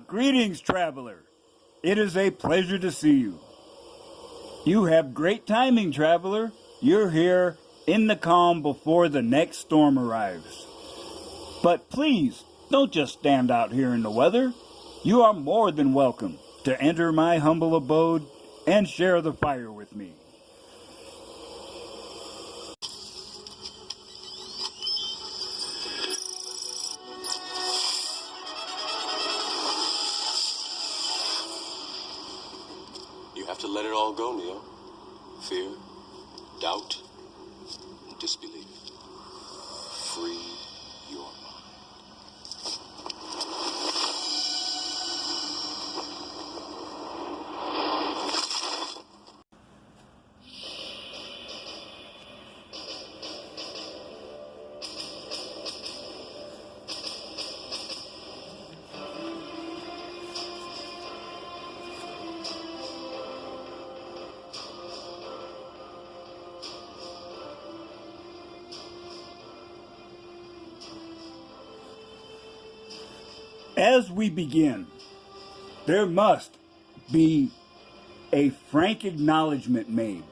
Greetings, traveler. It is a pleasure to see you. You have great timing, traveler. You're here in the calm before the next storm arrives. But please, don't just stand out here in the weather. You are more than welcome to enter my humble abode and share the fire with me. You have to let it all go, Neo. Fear, doubt, and disbelief. Free your mind. As we begin, there must be a frank acknowledgement made.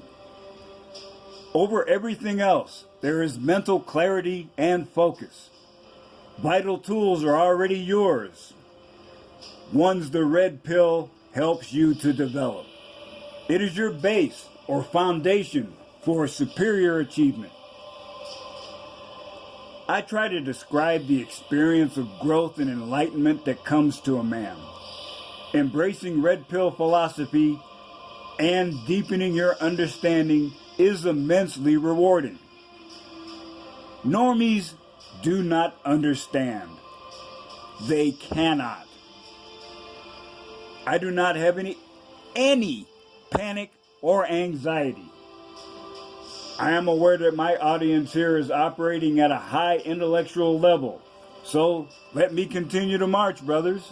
Over everything else, there is mental clarity and focus. Vital tools are already yours. Ones the red pill helps you to develop. It is your base or foundation for superior achievement. I try to describe the experience of growth and enlightenment that comes to a man. Embracing red pill philosophy and deepening your understanding is immensely rewarding. Normies do not understand. They cannot. I do not have any panic or anxiety. I am aware that my audience here is operating at a high intellectual level, so let me continue to march, brothers.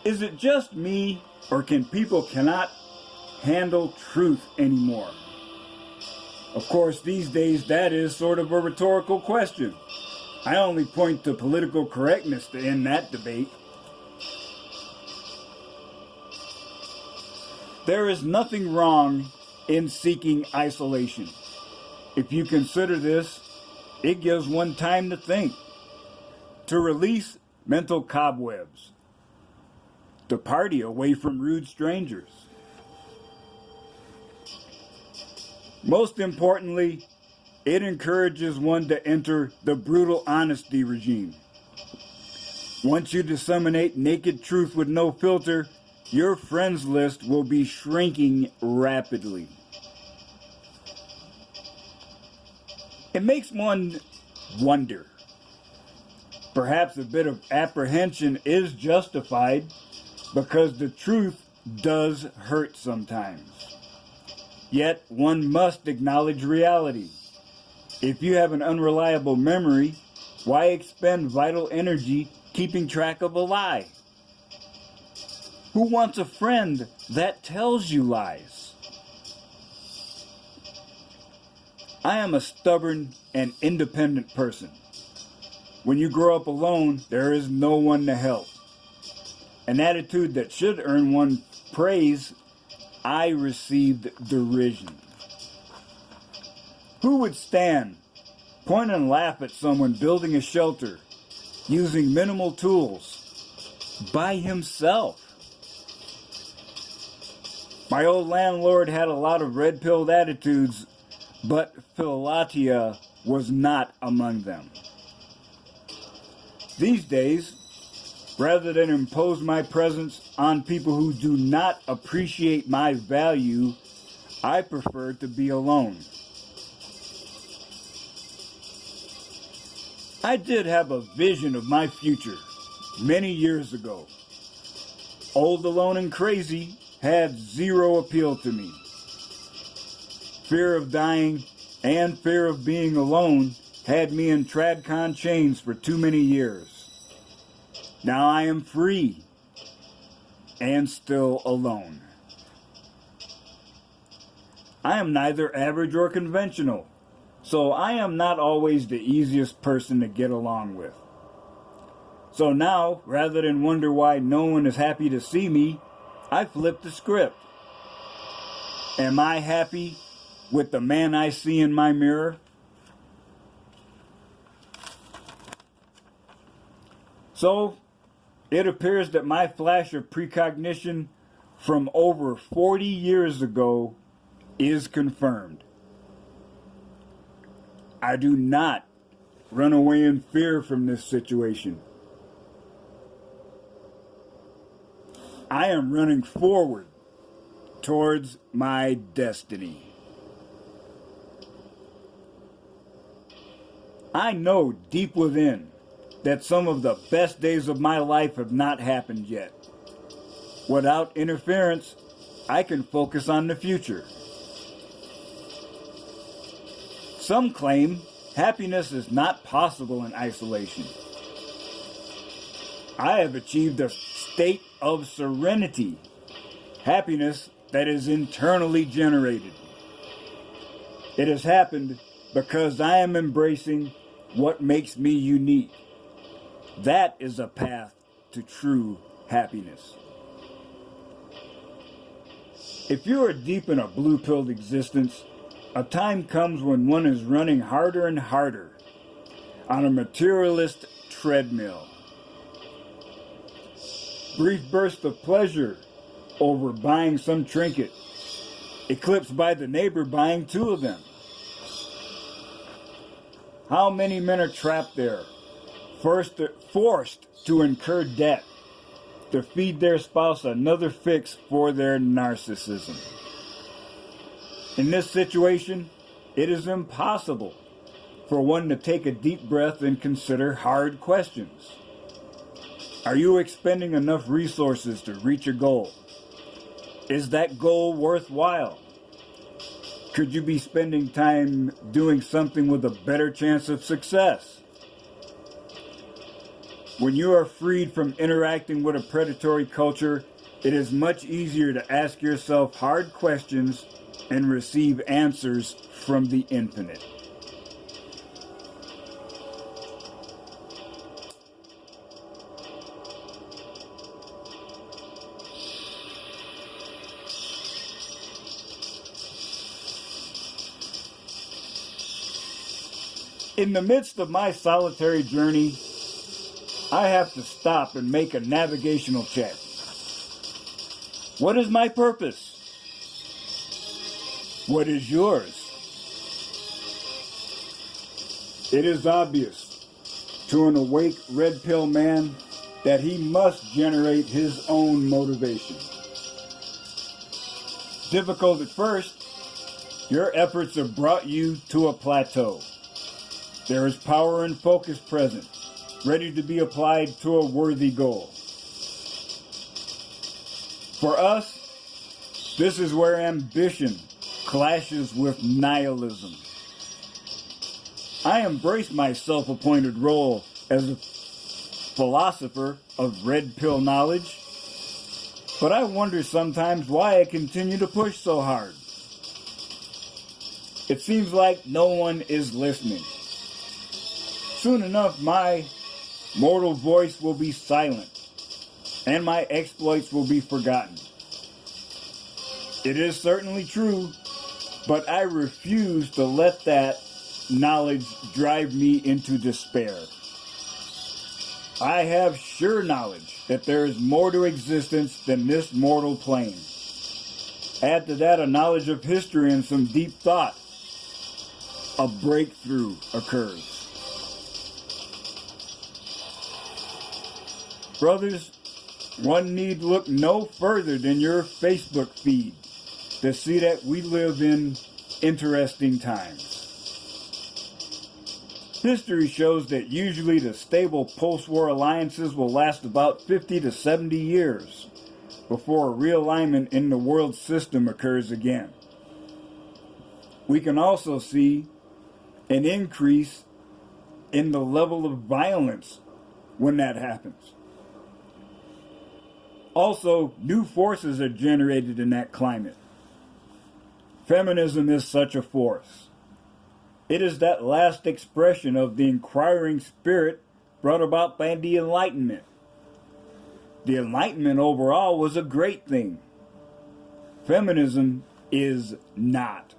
Is it just me, or can people cannot handle truth anymore? Of course, these days that is sort of a rhetorical question. I only point to political correctness to end that debate. There is nothing wrong in seeking isolation. If you consider this, it gives one time to think, to release mental cobwebs, to party away from rude strangers. Most importantly, it encourages one to enter the brutal honesty regime. Once you disseminate naked truth with no filter, your friends list will be shrinking rapidly. It makes one wonder. Perhaps a bit of apprehension is justified because the truth does hurt sometimes. Yet one must acknowledge reality. If you have an unreliable memory, why expend vital energy keeping track of a lie? Who wants a friend that tells you lies? I am a stubborn and independent person. When you grow up alone, there is no one to help. An attitude that should earn one praise, I received derision. Who would stand, point and laugh at someone building a shelter, using minimal tools, by himself? My old landlord had a lot of red-pilled attitudes, but Philatia was not among them. These days, rather than impose my presence on people who do not appreciate my value, I prefer to be alone. I did have a vision of my future many years ago. Old, alone, and crazy had zero appeal to me. Fear of dying and fear of being alone had me in Tradcon chains for too many years. Now I am free and still alone. I am neither average or conventional, so I am not always the easiest person to get along with. So now, rather than wonder why no one is happy to see me, I flip the script. Am I happy with the man I see in my mirror? So, it appears that my flash of precognition from over 40 years ago is confirmed. I do not run away in fear from this situation. I am running forward towards my destiny. I know deep within that some of the best days of my life have not happened yet. Without interference, I can focus on the future. Some claim happiness is not possible in isolation. I have achieved a state of serenity, happiness that is internally generated. It has happened because I am embracing what makes me unique. That is a path to true happiness. If you are deep in a blue-pilled existence, a time comes when one is running harder and harder on a materialist treadmill. Brief bursts of pleasure over buying some trinket, eclipsed by the neighbor buying 2 of them. How many men are trapped there, forced to incur debt to feed their spouse another fix for their narcissism? In this situation, it is impossible for one to take a deep breath and consider hard questions. Are you expending enough resources to reach a goal? Is that goal worthwhile? Could you be spending time doing something with a better chance of success? When you are freed from interacting with a predatory culture, it is much easier to ask yourself hard questions and receive answers from the infinite. In the midst of my solitary journey, I have to stop and make a navigational check. What is my purpose? What is yours? It is obvious to an awake red pill man that he must generate his own motivation. Difficult at first, your efforts have brought you to a plateau. There is power and focus present, ready to be applied to a worthy goal. For us, this is where ambition clashes with nihilism. I embrace my self-appointed role as a philosopher of red pill knowledge, but I wonder sometimes why I continue to push so hard. It seems like no one is listening. Soon enough, my mortal voice will be silent, and my exploits will be forgotten. It is certainly true, but I refuse to let that knowledge drive me into despair. I have sure knowledge that there is more to existence than this mortal plane. Add to that a knowledge of history and some deep thought. A breakthrough occurs. Brothers, one need look no further than your Facebook feed to see that we live in interesting times. History shows that usually the stable post-war alliances will last about 50 to 70 years before a realignment in the world system occurs again. We can also see an increase in the level of violence when that happens. Also, new forces are generated in that climate. Feminism is such a force. It is that last expression of the inquiring spirit brought about by the Enlightenment. The Enlightenment overall was a great thing. Feminism is not.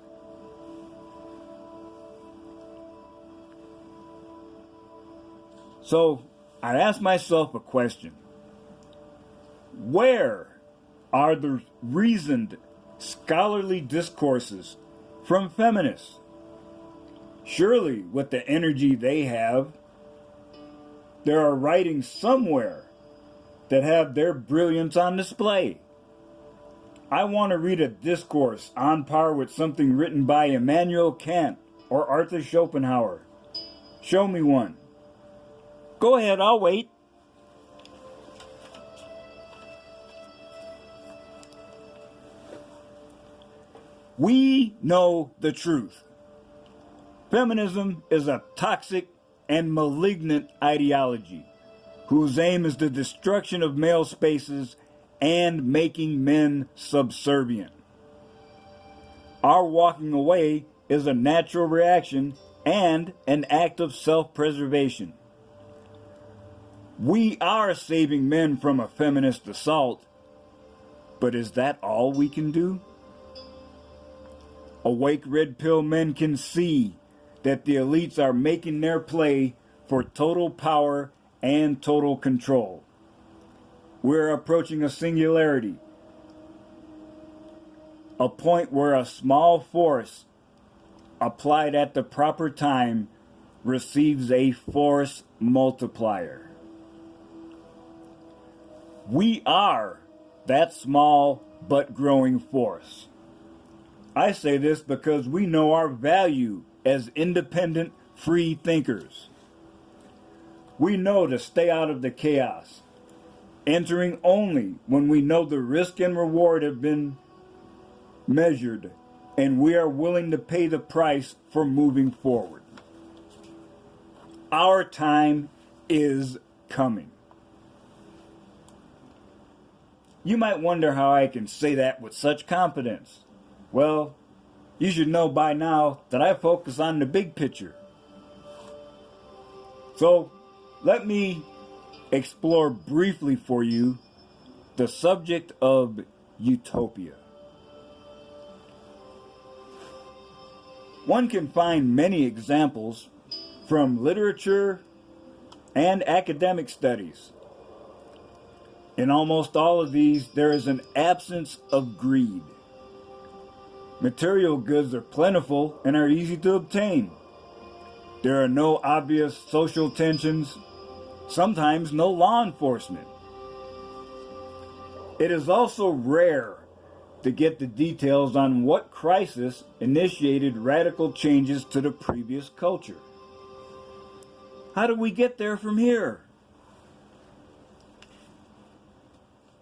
So I asked myself a question. Where are the reasoned, scholarly discourses from feminists? Surely, with the energy they have, there are writings somewhere that have their brilliance on display. I want to read a discourse on par with something written by Immanuel Kant or Arthur Schopenhauer. Show me one. Go ahead, I'll wait. We know the truth. Feminism is a toxic and malignant ideology whose aim is the destruction of male spaces and making men subservient. Our walking away is a natural reaction and an act of self-preservation. We are saving men from a feminist assault, but is that all we can do? Awake red pill men can see that the elites are making their play for total power and total control. We're approaching a singularity, a point where a small force applied at the proper time receives a force multiplier. We are that small but growing force. I say this because we know our value as independent, free thinkers. We know to stay out of the chaos, entering only when we know the risk and reward have been measured and we are willing to pay the price for moving forward. Our time is coming. You might wonder how I can say that with such confidence. Well, you should know by now that I focus on the big picture. So, let me explore briefly for you the subject of utopia. One can find many examples from literature and academic studies. In almost all of these, there is an absence of greed. Material goods are plentiful and are easy to obtain. There are no obvious social tensions, sometimes no law enforcement. It is also rare to get the details on what crisis initiated radical changes to the previous culture. How do we get there from here?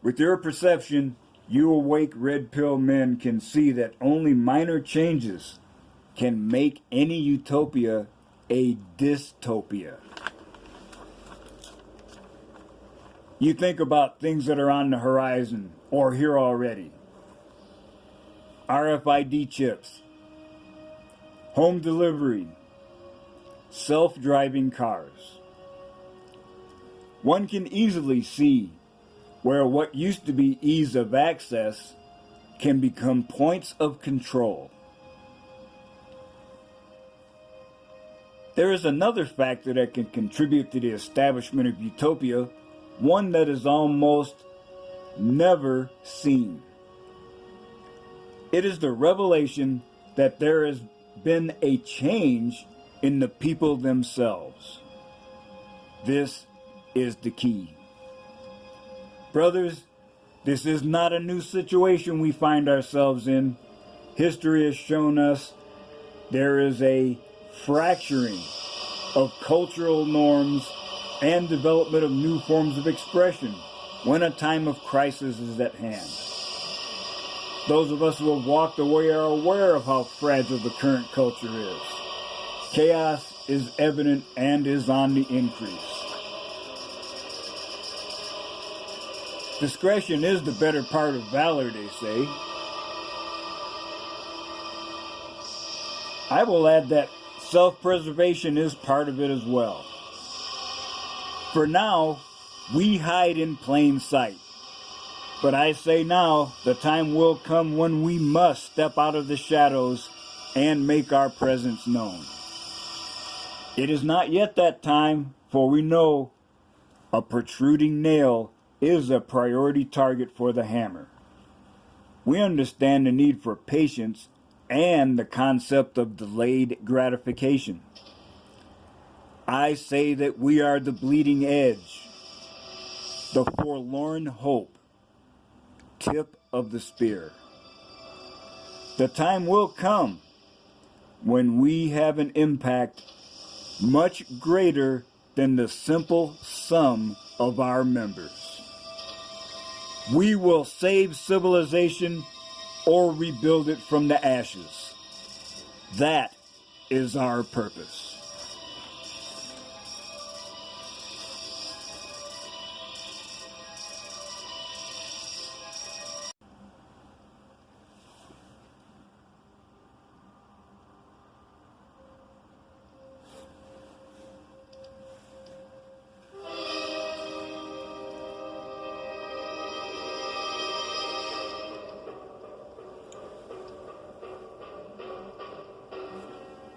With your perception, you awake red pill men can see that only minor changes can make any utopia a dystopia. You think about things that are on the horizon or here already. RFID chips, home delivery, self-driving cars. One can easily see where what used to be ease of access can become points of control. There is another factor that can contribute to the establishment of utopia, one that is almost never seen. It is the revelation that there has been a change in the people themselves. This is the key. Brothers, this is not a new situation we find ourselves in. History has shown us there is a fracturing of cultural norms and development of new forms of expression when a time of crisis is at hand. Those of us who have walked away are aware of how fragile the current culture is. Chaos is evident and is on the increase. Discretion is the better part of valor, they say. I will add that self-preservation is part of it as well. For now, we hide in plain sight. But I say now, the time will come when we must step out of the shadows and make our presence known. It is not yet that time, for we know a protruding nail is a priority target for the hammer. We understand the need for patience and the concept of delayed gratification. I say that we are the bleeding edge, the forlorn hope, tip of the spear. The time will come when we have an impact much greater than the simple sum of our members. We will save civilization or rebuild it from the ashes. That is our purpose.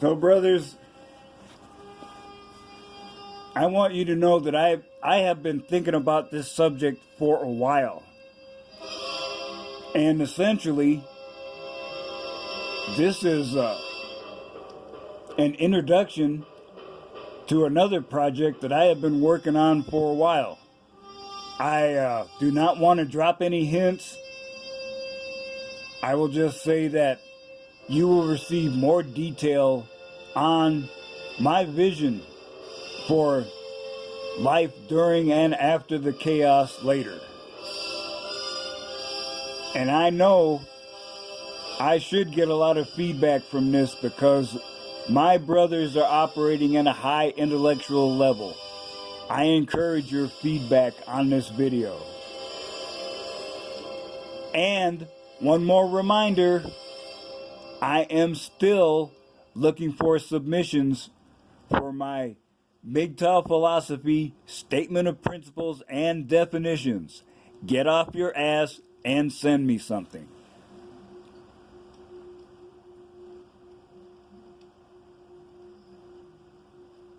So, brothers, I want you to know that I have been thinking about this subject for a while. And essentially, this is an introduction to another project that I have been working on for a while. I do not want to drop any hints. I will just say that you will receive more detail on my vision for life during and after the chaos later. And I know I should get a lot of feedback from this because my brothers are operating at a high intellectual level. I encourage your feedback on this video. And one more reminder, I am still looking for submissions for my Mgtow philosophy, statement of principles, and definitions. Get off your ass and send me something.